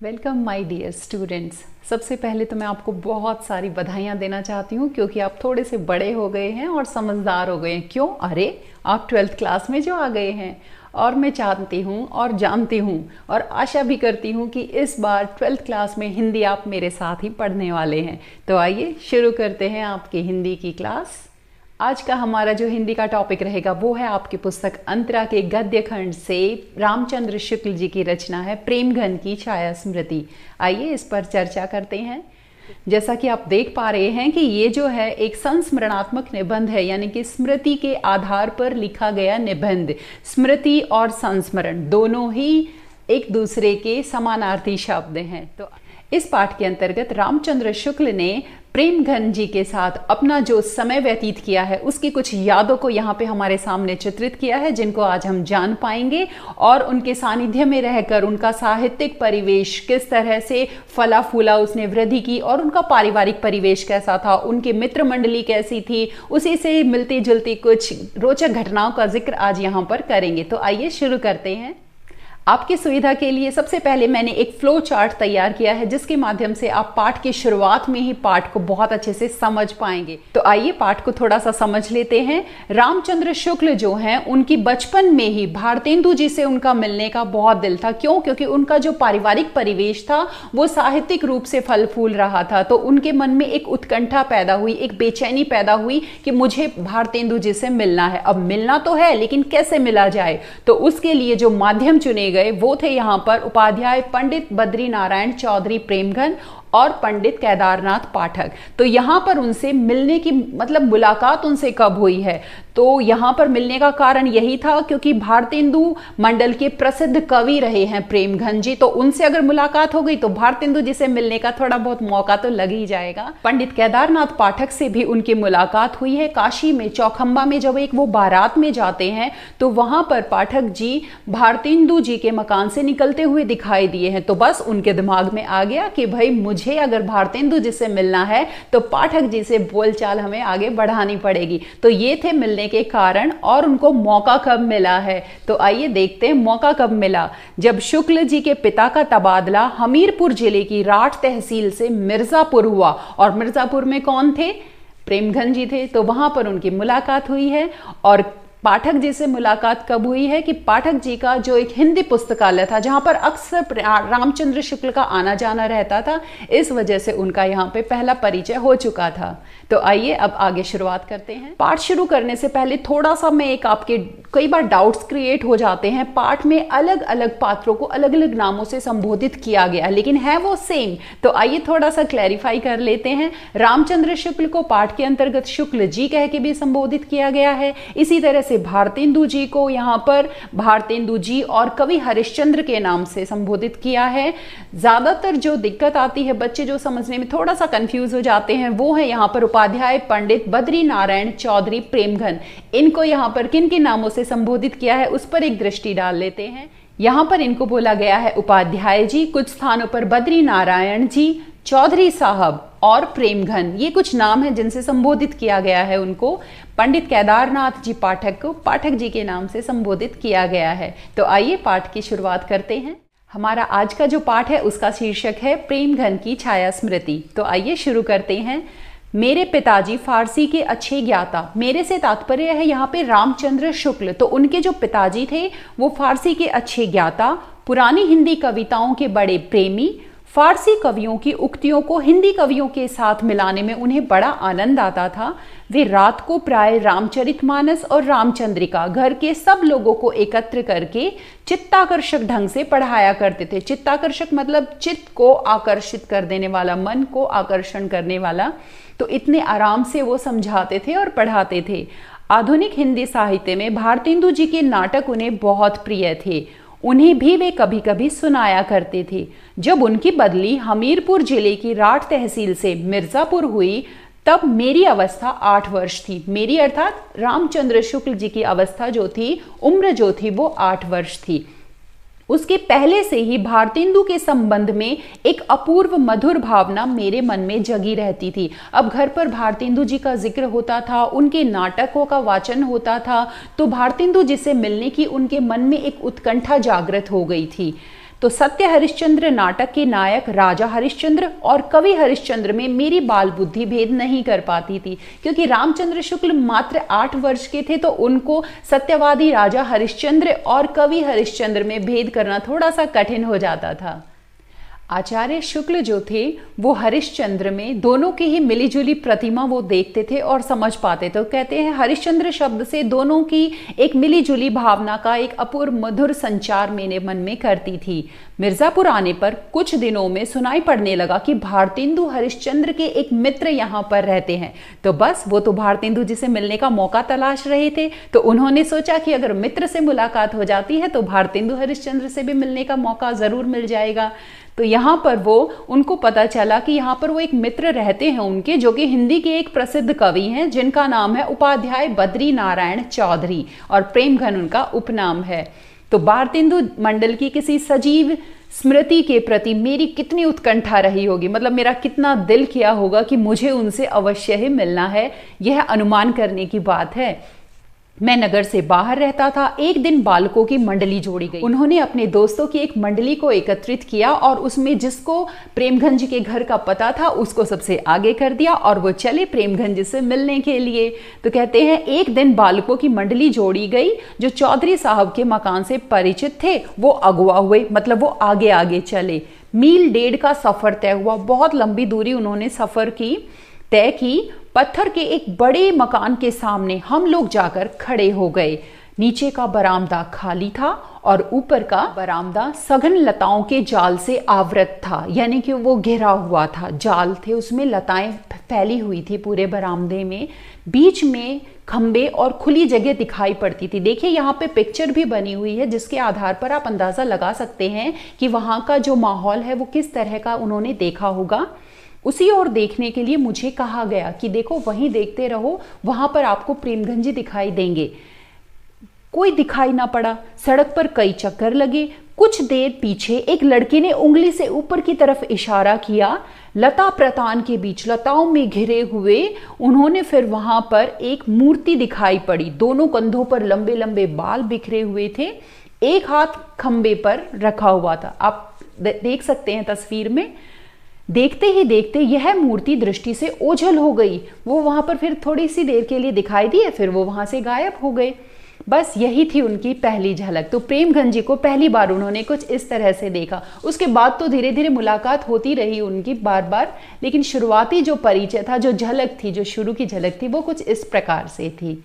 Welcome my dear students. सबसे पहले तो मैं आपको बहुत सारी बधाइयाँ देना चाहती हूँ क्योंकि आप थोड़े से बड़े हो गए हैं और समझदार हो गए हैं। क्यों? अरे आप 12th क्लास में जो आ गए हैं। और मैं चाहती हूँ और जानती हूँ और आशा भी करती हूँ कि इस बार 12th क्लास में हिंदी आप मेरे साथ ही पढ़ने वाले हैं। तो आइए शुरू करते हैं आपकी हिंदी की क्लास। आज का हमारा जो हिंदी का टॉपिक रहेगा वो है आपकी पुस्तक अंतरा के गद्य खंड से रामचंद्र शुक्ल जी की रचना है प्रेमघन की छाया स्मृति। आइए इस पर चर्चा करते हैं। जैसा कि आप देख पा रहे हैं कि ये जो है एक संस्मरणात्मक निबंध है, यानी कि स्मृति के आधार पर लिखा गया निबंध। स्मृति और संस्मरण दोनों ही एक दूसरे के समानार्थी शब्द हैं। तो इस पाठ के अंतर्गत रामचंद्र शुक्ल ने प्रेमघन जी के साथ अपना जो समय व्यतीत किया है उसकी कुछ यादों को यहाँ पे हमारे सामने चित्रित किया है, जिनको आज हम जान पाएंगे और उनके सानिध्य में रहकर उनका साहित्यिक परिवेश किस तरह से फला फूला, उसने वृद्धि की और उनका पारिवारिक परिवेश कैसा था, उनकी मित्र मंडली कैसी थी, उसी से मिलती जुलती कुछ रोचक घटनाओं का जिक्र आज यहाँ पर करेंगे। तो आइए शुरू करते हैं। आपकी सुविधा के लिए सबसे पहले मैंने एक फ्लो चार्ट तैयार किया है जिसके माध्यम से आप पाठ की शुरुआत में ही पाठ को बहुत अच्छे से समझ पाएंगे। तो आइए पाठ को थोड़ा सा समझ लेते हैं। रामचंद्र शुक्ल जो हैं उनकी बचपन में ही भारतेंदु जी से उनका मिलने का बहुत दिल था। क्यों? क्योंकि उनका जो पारिवारिक परिवेश था वो साहित्यिक रूप से फल फूल रहा था। तो उनके मन में एक उत्कंठा पैदा हुई, एक बेचैनी पैदा हुई कि मुझे भारतेंदु जी से मिलना है। अब मिलना तो है लेकिन कैसे मिला जाए, तो उसके लिए जो माध्यम चुने गए वो थे यहाँ पर उपाध्याय पंडित बद्री नारायण चौधरी प्रेमघन और पंडित केदारनाथ पाठक। तो यहाँ पर उनसे मिलने की मतलब मुलाकात उनसे कब हुई है, तो यहाँ पर मिलने का कारण यही था क्योंकि भारतेंदु मंडल के प्रसिद्ध कवि रहे हैं प्रेमघन जी। तो उनसे अगर मुलाकात हो गई तो भारतेंदु जी से मिलने का थोड़ा बहुत मौका तो लग ही जाएगा। पंडित केदारनाथ पाठक से भी उनकी मुलाकात हुई है काशी में, चौखंबा में जब एक वो बारात में जाते हैं तो वहां पर पाठक जी भारतेंदु जी के मकान से निकलते हुए दिखाई दिए हैं। तो बस उनके दिमाग में आ गया कि भाई मुझे अगर भारतेंदु जी से मिलना है तो पाठक जी से बोलचाल हमें आगे बढ़ानी पड़ेगी। तो ये थे मिलने के कारण। और उनको मौका कब मिला है, तो आइए देखते हैं मौका कब मिला। जब शुक्ल जी के पिता का तबादला हमीरपुर जिले की राठ तहसील से मिर्जापुर हुआ, और मिर्जापुर में कौन थे? प्रेमघन जी थे। तो वहां पर उनकी मुलाकात हुई है। और पाठक जी से मुलाकात कब हुई है कि पाठक जी का जो एक हिंदी पुस्तकालय था जहां पर अक्सर रामचंद्र शुक्ल का आना जाना रहता था, इस वजह से उनका यहां पे पहला परिचय हो चुका था। तो आइए अब आगे शुरुआत करते हैं। पाठ शुरू करने से पहले थोड़ा सा मैं एक आपके कई बार डाउट्स क्रिएट हो जाते हैं। पाठ में अलग अलग पात्रों को अलग अलग नामों से संबोधित किया गया लेकिन है वो सेम। तो आइए थोड़ा सा क्लैरिफाई कर लेते हैं। रामचंद्र शुक्ल को पाठ के अंतर्गत शुक्ल जी कह के भी संबोधित किया गया है। इसी तरह से भारतेंदु जी को यहाँ पर भारतेंदु जी और कवि हरिश्चंद्र के नाम से संबोधित किया है। ज्यादातर जो दिक्कत आती है, बच्चे जो समझने में थोड़ा सा कंफ्यूज हो जाते हैं, वो है यहाँ पर उपाध्याय पंडित बद्री नारायण चौधरी प्रेमघन। इनको यहाँ पर किन किन नामों से संबोधित किया है उस पर एक दृष्टि डाल लेते हैं। यहाँ पर इनको बोला गया है उपाध्याय जी, कुछ स्थानों पर बद्री नारायण जी, चौधरी साहब और प्रेमघन, ये कुछ नाम हैं जिनसे संबोधित किया गया है उनको। पंडित केदारनाथ जी पाठक को पाठक जी के नाम से संबोधित किया गया है। तो आइए पाठ की शुरुआत करते हैं। हमारा आज का जो पाठ है उसका शीर्षक है प्रेमघन की छाया स्मृति। तो आइए शुरू करते हैं। मेरे पिताजी फारसी के अच्छे ज्ञाता, मेरे से तात्पर्य है यहाँ पे रामचंद्र शुक्ल। तो उनके जो पिताजी थे वो फारसी के अच्छे ज्ञाता, पुरानी हिंदी कविताओं के बड़े प्रेमी, फारसी कवियों की उक्तियों को हिंदी कवियों के साथ मिलाने में उन्हें बड़ा आनंद आता था। वे रात को प्राय रामचरितमानस और रामचंद्रिका घर के सब लोगों को एकत्र करके चित्ताकर्षक ढंग से पढ़ाया करते थे। चित्ताकर्षक मतलब चित्त को आकर्षित कर देने वाला, मन को आकर्षण करने वाला। तो इतने आराम से वो समझाते थे और पढ़ाते थे। आधुनिक हिंदी साहित्य में भारतेंदु जी के नाटक उन्हें बहुत प्रिय थे। उन्हें भी वे कभी कभी सुनाया करते थे। जब उनकी बदली हमीरपुर जिले की राठ तहसील से मिर्जापुर हुई तब मेरी अवस्था 8 वर्ष थी। मेरी अर्थात रामचंद्र शुक्ल जी की अवस्था जो थी, उम्र जो थी वो 8 वर्ष थी। उसके पहले से ही भारतेंदु के संबंध में एक अपूर्व मधुर भावना मेरे मन में जगी रहती थी। अब घर पर भारतेंदु जी का जिक्र होता था, उनके नाटकों का वाचन होता था, तो भारतेंदु जी से मिलने की उनके मन में एक उत्कंठा जागृत हो गई थी। तो सत्य हरिश्चंद्र नाटक के नायक राजा हरिश्चंद्र और कवि हरिश्चंद्र में मेरी बाल बुद्धि भेद नहीं कर पाती थी, क्योंकि रामचंद्र शुक्ल मात्र 8 वर्ष के थे, तो उनको सत्यवादी राजा हरिश्चंद्र और कवि हरिश्चंद्र में भेद करना थोड़ा सा कठिन हो जाता था। आचार्य शुक्ल जो थे वो हरिश्चंद्र में दोनों की ही मिलीजुली प्रतिमा वो देखते थे और समझ पाते थे। तो कहते हैं हरिश्चंद्र शब्द से दोनों की एक मिलीजुली भावना का एक अपूर्व मधुर संचार मेरे मन में करती थी। मिर्जापुर आने पर कुछ दिनों में सुनाई पड़ने लगा कि भारतेंदु हरिश्चंद्र के एक मित्र यहाँ पर रहते हैं। तो बस वो तो भारतेंदु जी से मिलने का मौका तलाश रहे थे, तो उन्होंने सोचा कि अगर मित्र से मुलाकात हो जाती है तो भारतेंदु हरिश्चंद्र से भी मिलने का मौका जरूर मिल जाएगा। तो यहाँ पर उनको पता चला कि यहाँ पर वो एक मित्र रहते हैं उनके, जो कि हिंदी के एक प्रसिद्ध कवि हैं जिनका नाम है उपाध्याय बद्री नारायण चौधरी, और प्रेमघन उनका उपनाम है। तो भारतेंदु मंडल की किसी सजीव स्मृति के प्रति मेरी कितनी उत्कंठा रही होगी, मतलब मेरा कितना दिल किया होगा कि मुझे उनसे अवश्य ही मिलना है, यह अनुमान करने की बात है। मैं नगर से बाहर रहता था। एक दिन बालकों की मंडली जोड़ी गई। उन्होंने अपने दोस्तों की एक मंडली को एकत्रित किया और उसमें जिसको प्रेमघन के घर का पता था उसको सबसे आगे कर दिया और वो चले प्रेमघन से मिलने के लिए। तो कहते हैं एक दिन बालकों की मंडली जोड़ी गई। जो चौधरी साहब के मकान से परिचित थे वो अगुआ हुए, मतलब वो आगे आगे चले। मील 1.5 का सफर तय हुआ। बहुत लंबी दूरी उन्होंने सफर की तय की। पत्थर के एक बड़े मकान के सामने हम लोग जाकर खड़े हो गए। नीचे का बरामदा खाली था और ऊपर का बरामदा सघन लताओं के जाल से आवृत था, यानी कि वो घिरा हुआ था, जाल थे, उसमें लताएं फैली हुई थी पूरे बरामदे में। बीच में खंबे और खुली जगह दिखाई पड़ती थी। देखिए यहाँ पे पिक्चर भी बनी हुई है जिसके आधार पर आप अंदाजा लगा सकते हैं कि वहाँ का जो माहौल है वो किस तरह का उन्होंने देखा होगा। उसी ओर देखने के लिए मुझे कहा गया कि देखो वहीं देखते रहो, वहां पर आपको प्रेमघन जी दिखाई देंगे। कोई दिखाई ना पड़ा। सड़क पर कई चक्कर लगे। कुछ देर पीछे एक लड़के ने उंगली से ऊपर की तरफ इशारा किया। लता प्रतान के बीच लताओं में घिरे हुए उन्होंने फिर वहां पर एक मूर्ति दिखाई पड़ी। दोनों कंधों पर लंबे लंबे बाल बिखरे हुए थे। एक हाथ खंबे पर रखा हुआ था। आप देख सकते हैं तस्वीर में। देखते ही देखते यह मूर्ति दृष्टि से ओझल हो गई। वो वहां पर फिर थोड़ी सी देर के लिए दिखाई दिए, फिर वो वहां से गायब हो गए। बस यही थी उनकी पहली झलक। तो प्रेमघन जी को पहली बार उन्होंने कुछ इस तरह से देखा। उसके बाद तो धीरे धीरे मुलाकात होती रही उनकी बार बार, लेकिन शुरुआती जो परिचय था, जो झलक थी, जो शुरू की झलक थी, वो कुछ इस प्रकार से थी।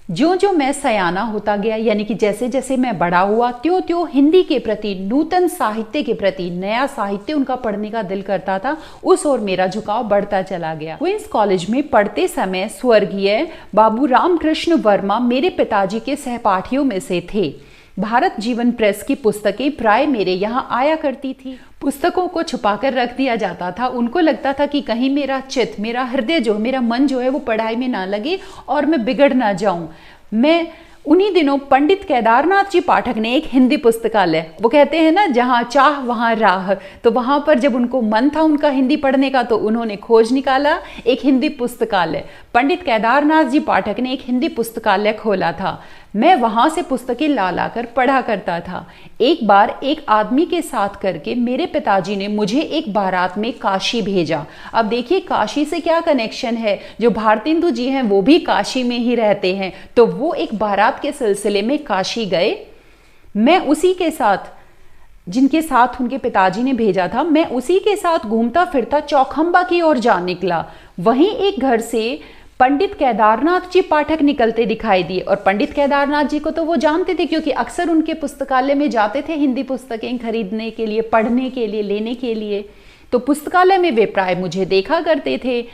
ज्यों ज्यों मैं सयाना होता गया, यानी कि जैसे जैसे मैं बड़ा हुआ, त्यों त्यों हिंदी के प्रति, नूतन साहित्य के प्रति, नया साहित्य उनका पढ़ने का दिल करता था, उस ओर मेरा झुकाव बढ़ता चला गया। क्वींस कॉलेज में पढ़ते समय स्वर्गीय बाबू रामकृष्ण वर्मा मेरे पिताजी के सहपाठियों में से थे। भारत जीवन प्रेस की पुस्तकें प्राय मेरे यहाँ आया करती थी। पुस्तकों को छुपाकर रख दिया जाता था। उनको लगता था कि कहीं मेरा चित्त, मेरा हृदय जो, मेरा मन जो है वो पढ़ाई में ना लगे और मैं बिगड़ ना जाऊं। मैं उन्हीं दिनों पंडित केदारनाथ जी पाठक ने एक हिंदी पुस्तकालय, वो कहते हैं ना जहाँ चाह वहाँ राह, तो वहाँ पर जब उनको मन था उनका हिंदी पढ़ने का तो उन्होंने खोज निकाला एक हिंदी पुस्तकालय। पंडित केदारनाथ जी पाठक ने एक हिंदी पुस्तकालय खोला था। मैं वहां से पुस्तकें ला ला कर पढ़ा करता था। एक बार एक आदमी के साथ करके मेरे पिताजी ने मुझे एक बारात में काशी भेजा। अब देखिए काशी से क्या कनेक्शन है, जो भारतेंदु जी हैं वो भी काशी में ही रहते हैं, तो वो एक बारात के सिलसिले में काशी गए। मैं उसी के साथ, जिनके साथ उनके पिताजी ने भेजा था, मैं उसी के साथ घूमता फिरता चौखंबा की ओर जा निकला। वहीं एक घर से पंडित केदारनाथ जी पाठक निकलते दिखाई दिए, और पंडित केदारनाथ जी को तो वो जानते थे क्योंकि अक्सर उनके पुस्तकालय में जाते थे हिंदी पुस्तकें खरीदने के लिए, पढ़ने के लिए, लेने के लिए। तो पुस्तकालय में वे प्राय मुझे देखा करते थे।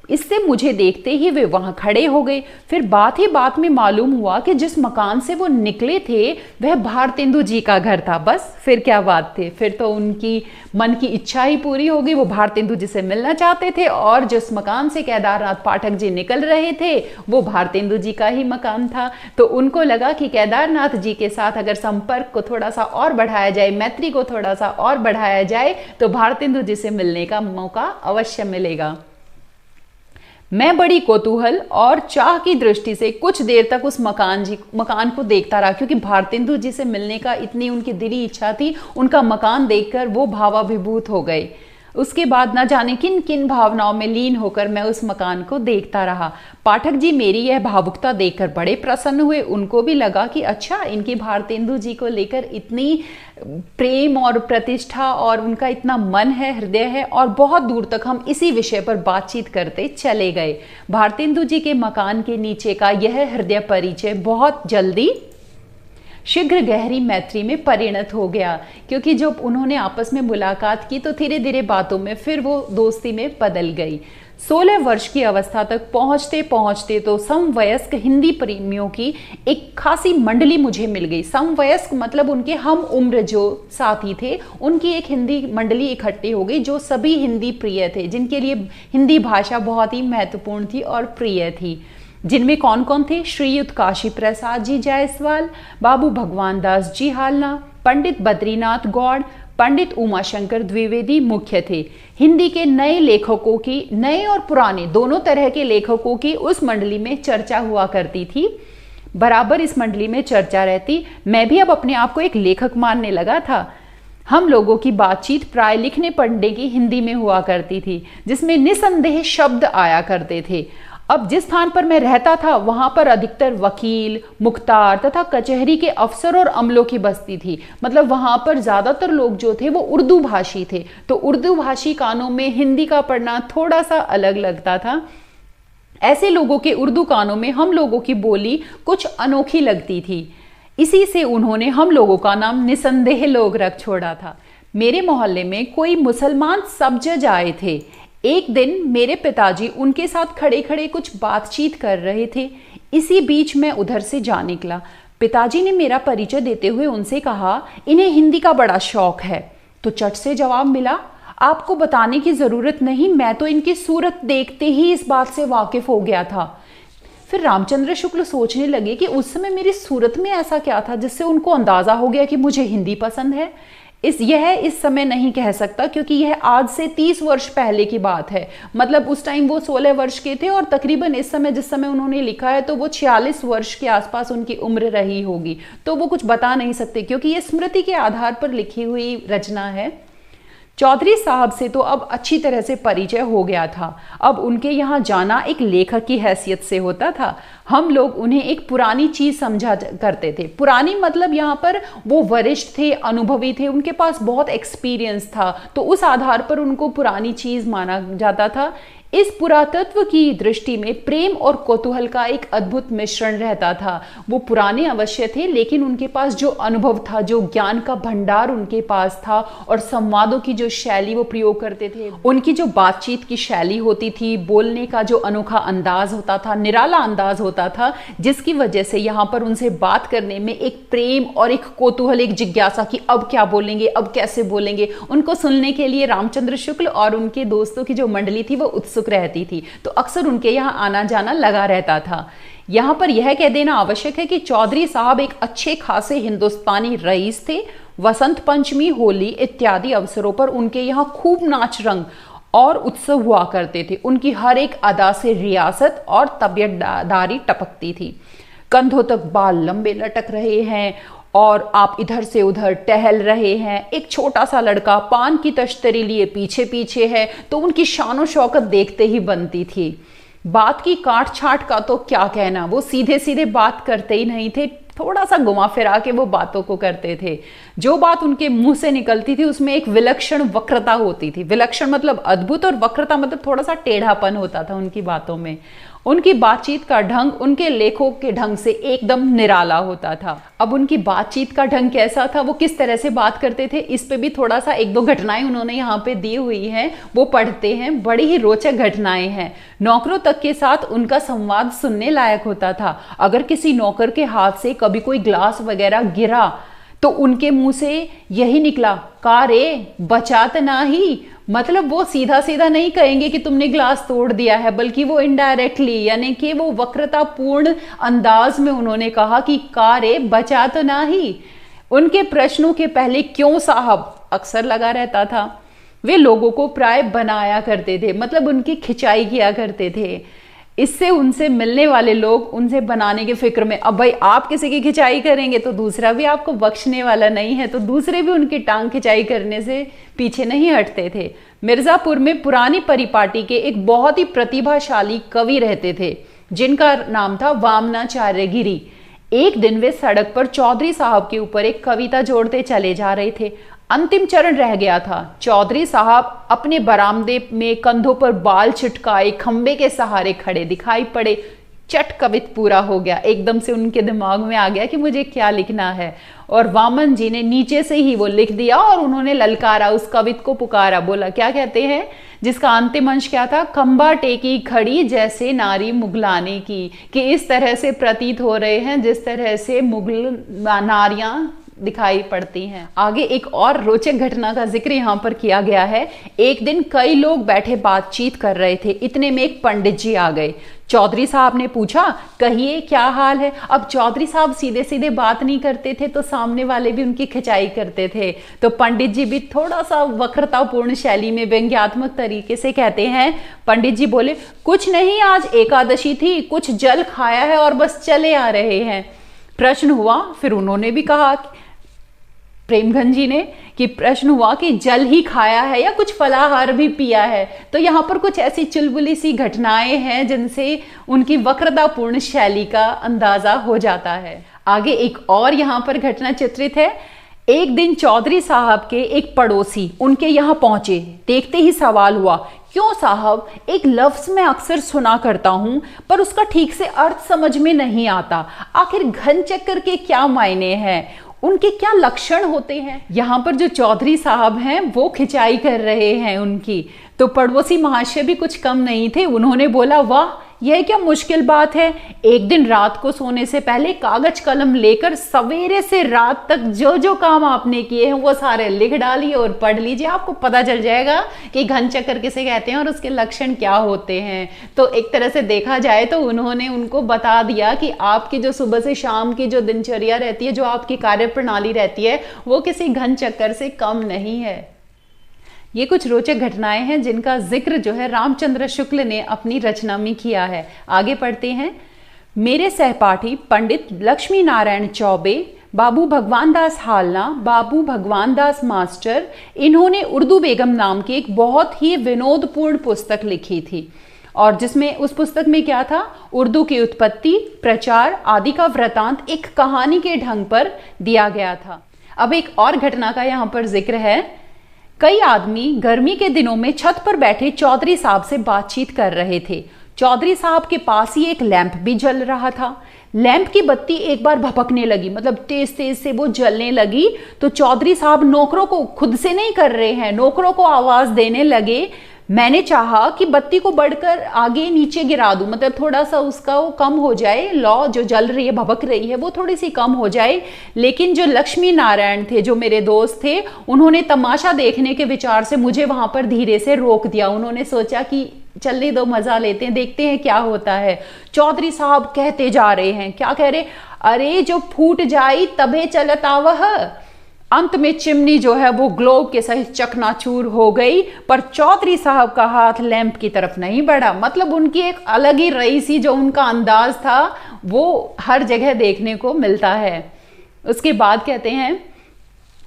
इससे मुझे देखते ही वे वहां खड़े हो गए। फिर बात ही बात में मालूम हुआ कि जिस मकान से वो निकले थे वह भारतेंदु जी का घर था। बस फिर क्या बात थी, फिर तो उनकी मन की इच्छा ही पूरी हो गई। वो भारतेंदु जी से मिलना चाहते थे और जिस मकान से केदारनाथ पाठक जी निकल रहे थे वो भारतेंदु जी का ही मकान था। तो उनको लगा कि केदारनाथ जी के साथ अगर संपर्क को थोड़ा सा और बढ़ाया जाए, मैत्री को थोड़ा सा और बढ़ाया जाए, तो भारतेंदु जी से मिलने का मौका अवश्य मिलेगा। मैं बड़ी कौतूहल और चाह की दृष्टि से कुछ देर तक उस मकान को देखता रहा, क्योंकि भारतेंदु जी से मिलने का इतनी उनकी दिली इच्छा थी। उनका मकान देखकर वो भावाभिभूत हो गए। उसके बाद न जाने किन किन भावनाओं में लीन होकर मैं उस मकान को देखता रहा। पाठक जी मेरी यह भावुकता देखकर बड़े प्रसन्न हुए। उनको भी लगा कि अच्छा, इनकी भारतेंदु जी को लेकर इतनी प्रेम और प्रतिष्ठा और उनका इतना मन है, हृदय है, और बहुत दूर तक हम इसी विषय पर बातचीत करते चले गए। भारतेंदु जी के मकान के नीचे का यह हृदय परिचय बहुत जल्दी शीघ्र गहरी मैत्री में परिणत हो गया, क्योंकि जब उन्होंने आपस में मुलाकात की तो धीरे धीरे बातों में फिर वो दोस्ती में बदल गई। 16 वर्ष की अवस्था तक पहुंचते पहुंचते तो समवयस्क हिंदी प्रेमियों की एक खासी मंडली मुझे मिल गई। समवयस्क मतलब उनके हम उम्र जो साथी थे, उनकी एक हिंदी मंडली इकट्ठी हो गई, जो सभी हिंदी प्रिय थे, जिनके लिए हिंदी भाषा बहुत ही महत्वपूर्ण थी और प्रिय थी। जिनमें कौन कौन थे? श्रीयुत काशी प्रसाद जी जायसवाल, बाबू भगवान दास जी हालना, पंडित बद्रीनाथ गौड़, पंडित उमाशंकर द्विवेदी मुख्य थे। हिंदी के नए लेखकों की, नए और पुराने दोनों तरह के लेखकों की उस मंडली में चर्चा हुआ करती थी। बराबर इस मंडली में चर्चा रहती। मैं भी अब अपने आप को एक लेखक मानने लगा था। हम लोगों की बातचीत प्राय लिखने पढ़ने की हिंदी में हुआ करती थी, जिसमें निसंदेह शब्द आया करते थे। अब जिस स्थान पर मैं रहता था वहां पर अधिकतर वकील, मुख्तार तथा कचहरी के अफसर और अमलों की बस्ती थी। मतलब वहां पर ज्यादातर लोग जो थे वो उर्दू भाषी थे, तो उर्दू भाषी कानों में हिंदी का पढ़ना थोड़ा सा अलग लगता था। ऐसे लोगों के उर्दू कानों में हम लोगों की बोली कुछ अनोखी लगती थी। इसी से उन्होंने हम लोगों का नाम निसंदेह लोग रख छोड़ा था। मेरे मोहल्ले में कोई मुसलमान सब जज आए थे। एक दिन मेरे पिताजी उनके साथ खड़े खड़े कुछ बातचीत कर रहे थे। इसी बीच मैं उधर से जा निकला। पिताजी ने मेरा परिचय देते हुए उनसे कहा, इन्हें हिंदी का बड़ा शौक है। तो चट से जवाब मिला, आपको बताने की जरूरत नहीं, मैं तो इनकी सूरत देखते ही इस बात से वाकिफ हो गया था। फिर रामचंद्र शुक्ल सोचने लगे कि उस समय मेरी सूरत में ऐसा क्या था जिससे उनको अंदाजा हो गया कि मुझे हिंदी पसंद है। इस समय नहीं कह सकता, क्योंकि यह आज से 30 वर्ष पहले की बात है। मतलब उस टाइम वो 16 वर्ष के थे और तकरीबन इस समय, जिस समय उन्होंने लिखा है, तो वो 46 वर्ष के आसपास उनकी उम्र रही होगी। तो वो कुछ बता नहीं सकते, क्योंकि ये स्मृति के आधार पर लिखी हुई रचना है। चौधरी साहब से तो अब अच्छी तरह से परिचय हो गया था। अब उनके यहाँ जाना एक लेखक की हैसियत से होता था। हम लोग उन्हें एक पुरानी चीज समझा करते थे। पुरानी मतलब यहाँ पर वो वरिष्ठ थे, अनुभवी थे, उनके पास बहुत एक्सपीरियंस था, तो उस आधार पर उनको पुरानी चीज माना जाता था। इस पुरातत्व की दृष्टि में प्रेम और कौतूहल का एक अद्भुत मिश्रण रहता था। वो पुराने अवश्य थे, लेकिन उनके पास जो अनुभव था, जो ज्ञान का भंडार उनके पास था, और संवादों की जो शैली वो प्रयोग करते थे, उनकी जो बातचीत की शैली होती थी, बोलने का जो अनोखा अंदाज होता था, निराला अंदाज होता था, जिसकी वजह से यहाँ पर उनसे बात करने में एक प्रेम और एक कौतूहल, एक जिज्ञासा कि अब क्या बोलेंगे, अब कैसे बोलेंगे, उनको सुनने के लिए रामचंद्र शुक्ल और उनके दोस्तों की जो मंडली थी वो उत्सुक रहती थी। तो अक्सर उनके यहाँ आना जाना लगा रहता था। यहाँ पर यह कह देना आवश्यक है कि चौधरी साहब एक अच्छे खासे हिंदुस्तानी रईस थे। वसंत पंचमी, होली इत्यादि अवसरों पर उनके यहाँ खूब नाच रंग और उत्सव हुआ करते थे। उनकी हर एक अदा से रियासत और तबियतदारी टपकती थी। कंधों तक बाल लंबे लटक रहे हैं और आप इधर से उधर टहल रहे हैं। एक छोटा सा लड़का पान की तश्तरी लिए पीछे पीछे है, तो उनकी शान और शौकत देखते ही बनती थी। बात की काट छाट का तो क्या कहना, वो सीधे सीधे बात करते ही नहीं थे, थोड़ा सा घुमा फिरा के वो बातों को करते थे। जो बात उनके मुंह से निकलती थी उसमें एक विलक्षण वक्रता होती थी। विलक्षण मतलब अद्भुत, और वक्रता मतलब थोड़ा सा टेढ़ापन होता था उनकी बातों में। उनकी बातचीत का ढंग उनके लेखों के ढंग से एकदम निराला होता था। अब उनकी बातचीत का ढंग कैसा था, वो किस तरह से बात करते थे, इस पे भी थोड़ा सा एक दो घटनाएं उन्होंने यहाँ पे दी हुई हैं, वो पढ़ते हैं। बड़ी ही रोचक घटनाएं हैं। नौकरों तक के साथ उनका संवाद सुनने लायक होता था। अगर किसी नौकर के हाथ से कभी कोई ग्लास वगैरह गिरा तो उनके मुंह से यही निकला, का रे बचात ना ही। मतलब वो सीधा सीधा नहीं कहेंगे कि तुमने ग्लास तोड़ दिया है, बल्कि वो इनडायरेक्टली, यानी कि वो वक्रतापूर्ण अंदाज में उन्होंने कहा कि का रे बचा तो ना ही। उनके प्रश्नों के पहले क्यों साहब अक्सर लगा रहता था। वे लोगों को प्राय बनाया करते थे, मतलब उनकी खिंचाई किया करते थे। इससे उनसे मिलने वाले लोग उनसे बनाने के फिक्र में, अब भाई आप किसी की खिंचाई करेंगे तो दूसरा भी आपको बख्शने वाला नहीं है, तो दूसरे भी उनकी टांग खिंचाई करने से पीछे नहीं हटते थे। मिर्जापुर में पुरानी परिपाटी के एक बहुत ही प्रतिभाशाली कवि रहते थे जिनका नाम था वामनाचार्य गिरी। एक दिन वे सड़क पर चौधरी साहब के ऊपर एक कविता जोड़ते चले जा रहे थे। अंतिम चरण रह गया था। चौधरी साहब अपने बरामदे में कंधों पर बाल छिटकाए खंबे के सहारे खड़े दिखाई पड़े। चट कवित पूरा हो गया। एकदम से उनके दिमाग में आ गया कि मुझे क्या लिखना है, और वामन जी ने नीचे से ही वो लिख दिया और उन्होंने ललकारा, उस कवित को पुकारा। बोला, क्या कहते हैं, जिसका अंतिम अंश क्या था, खंबा टेकी खड़ी जैसे नारी मुगलाने की, कि इस तरह से प्रतीत हो रहे हैं जिस तरह से मुगल नारियां दिखाई पड़ती हैं। आगे एक और रोचक घटना का जिक्र यहाँ पर किया गया है। एक दिन कई लोग बैठे बातचीत कर रहे थे, इतने में एक पंडित जी आ गए। चौधरी साहब ने पूछा, कहिए क्या हाल है। अब चौधरी साहब सीधे सीधे बात नहीं करते थे, तो सामने वाले भी उनकी खिंचाई करते थे। तो पंडित जी भी थोड़ा सा वक्रतापूर्ण शैली में व्यंग्यात्मक तरीके से कहते हैं। पंडित जी बोले, कुछ नहीं, आज एकादशी थी, कुछ जल खाया है और बस चले आ रहे हैं। प्रश्न हुआ, फिर उन्होंने भी कहा, प्रेमघन जी ने, कि प्रश्न हुआ कि जल ही खाया है या कुछ फलाहार भी पिया है। तो यहाँ पर कुछ ऐसी चुलबुली सी घटनाएं हैं जिनसे उनकी वक्रतापूर्ण शैली का अंदाजा हो जाता है। आगे एक और यहाँ पर घटना चित्रित है। एक दिन चौधरी साहब के एक पड़ोसी उनके यहाँ पहुंचे। देखते ही सवाल हुआ, क्यों साहब, एक लफ्ज मैं अक्सर सुना करता हूं पर उसका ठीक से अर्थ समझ में नहीं आता। आखिर घन चक्कर के क्या मायने हैं, उनके क्या लक्षण होते हैं। यहाँ पर जो चौधरी साहब हैं वो खिंचाई कर रहे हैं उनकी, तो पड़ोसी महाशय भी कुछ कम नहीं थे। उन्होंने बोला, वाह, यह क्या मुश्किल बात है। एक दिन रात को सोने से पहले कागज कलम लेकर सवेरे से रात तक जो जो काम आपने किए हैं वो सारे लिख डालिए और पढ़ लीजिए, आपको पता चल जाएगा कि घन चक्कर किसे कहते हैं और उसके लक्षण क्या होते हैं। तो एक तरह से देखा जाए तो उन्होंने उनको बता दिया कि आपकी जो सुबह से शाम की जो दिनचर्या रहती है, जो आपकी कार्य प्रणाली रहती है, वो किसी घन चक्कर से कम नहीं है। ये कुछ रोचक घटनाएं हैं जिनका जिक्र जो है रामचंद्र शुक्ल ने अपनी रचना में किया है। आगे पढ़ते हैं। मेरे सहपाठी पंडित लक्ष्मी नारायण चौबे, बाबू भगवान दास हालना, बाबू भगवान दास मास्टर, इन्होंने उर्दू बेगम नाम की एक बहुत ही विनोदपूर्ण पुस्तक लिखी थी, और जिसमें उस पुस्तक में क्या था, उर्दू की उत्पत्ति, प्रचार आदि का वृतांत एक कहानी के ढंग पर दिया गया था। अब एक और घटना का यहाँ पर जिक्र है। कई आदमी गर्मी के दिनों में छत पर बैठे चौधरी साहब से बातचीत कर रहे थे। चौधरी साहब के पास ही एक लैंप भी जल रहा था। लैंप की बत्ती एक बार भपकने लगी, मतलब तेज तेज से वो जलने लगी। तो चौधरी साहब नौकरों को, खुद से नहीं कर रहे हैं, नौकरों को आवाज देने लगे। मैंने चाहा कि बत्ती को बढ़कर आगे नीचे गिरा दूं, मतलब थोड़ा सा उसका वो कम हो जाए, लौ जो जल रही है, भभक रही है, वो थोड़ी सी कम हो जाए। लेकिन जो लक्ष्मी नारायण थे, जो मेरे दोस्त थे, उन्होंने तमाशा देखने के विचार से मुझे वहां पर धीरे से रोक दिया। उन्होंने सोचा कि चलने दो, मजा लेते हैं, देखते हैं क्या होता है। चौधरी साहब कहते जा रहे हैं, क्या कह रहे, अरे जो फूट जाई तबे चलत आवह। अंत में चिमनी जो है वो ग्लोब के सहित चकनाचूर हो गई, पर चौधरी साहब का हाथ लैंप की तरफ नहीं बढ़ा। मतलब उनकी एक अलग ही रईसी, जो उनका अंदाज था, वो हर जगह देखने को मिलता है। उसके बाद कहते हैं,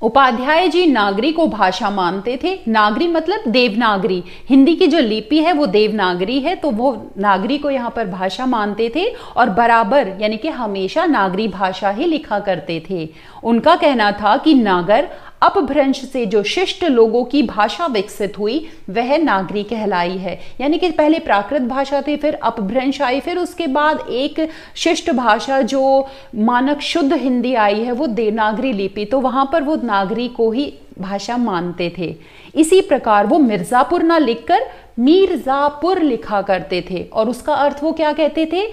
उपाध्याय जी नागरी को भाषा मानते थे। नागरी मतलब देवनागरी, हिंदी की जो लिपि है वो देवनागरी है, तो वो नागरी को यहाँ पर भाषा मानते थे और बराबर यानी कि हमेशा नागरी भाषा ही लिखा करते थे। उनका कहना था कि नागर अपभ्रंश से जो शिष्ट लोगों की भाषा विकसित हुई वह नागरी कहलाई है। यानी कि पहले प्राकृत भाषा थी, फिर अपभ्रंश आई, फिर उसके बाद एक शिष्ट भाषा जो मानक शुद्ध हिंदी आई है वो देवनागरी लिपि, तो वहां पर वो नागरी को ही भाषा मानते थे। इसी प्रकार वो मिर्जापुर ना लिखकर मीरजापुर लिखा करते थे, और उसका अर्थ वो क्या कहते थे,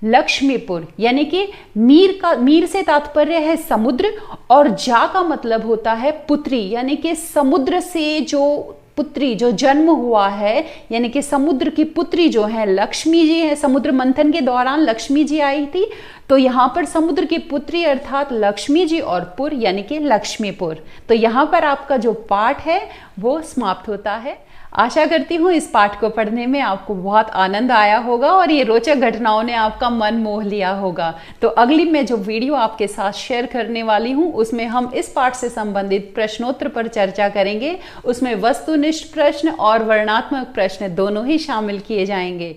लक्ष्मीपुर। यानी कि मीर से तात्पर्य है समुद्र, और जा का मतलब होता है पुत्री, यानी कि समुद्र से जो पुत्री जो जन्म हुआ है, यानी कि समुद्र की पुत्री जो है लक्ष्मी जी है। समुद्र मंथन के दौरान लक्ष्मी जी आई थी, तो यहाँ पर समुद्र की पुत्री अर्थात लक्ष्मी जी और पुर यानी कि लक्ष्मीपुर। तो यहाँ पर आपका जो पाठ है वो समाप्त होता है। आशा करती हूँ इस पाठ को पढ़ने में आपको बहुत आनंद आया होगा और ये रोचक घटनाओं ने आपका मन मोह लिया होगा। तो अगली मैं जो वीडियो आपके साथ शेयर करने वाली हूँ उसमें हम इस पाठ से संबंधित प्रश्नोत्तर पर चर्चा करेंगे। उसमें वस्तुनिष्ठ प्रश्न और वर्णनात्मक प्रश्न दोनों ही शामिल किए जाएंगे।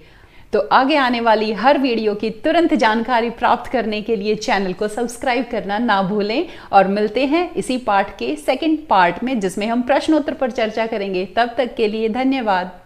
तो आगे आने वाली हर वीडियो की तुरंत जानकारी प्राप्त करने के लिए चैनल को सब्सक्राइब करना ना भूलें और मिलते हैं इसी पाठ के सेकंड पार्ट में जिसमें हम प्रश्नोत्तर पर चर्चा करेंगे। तब तक के लिए धन्यवाद।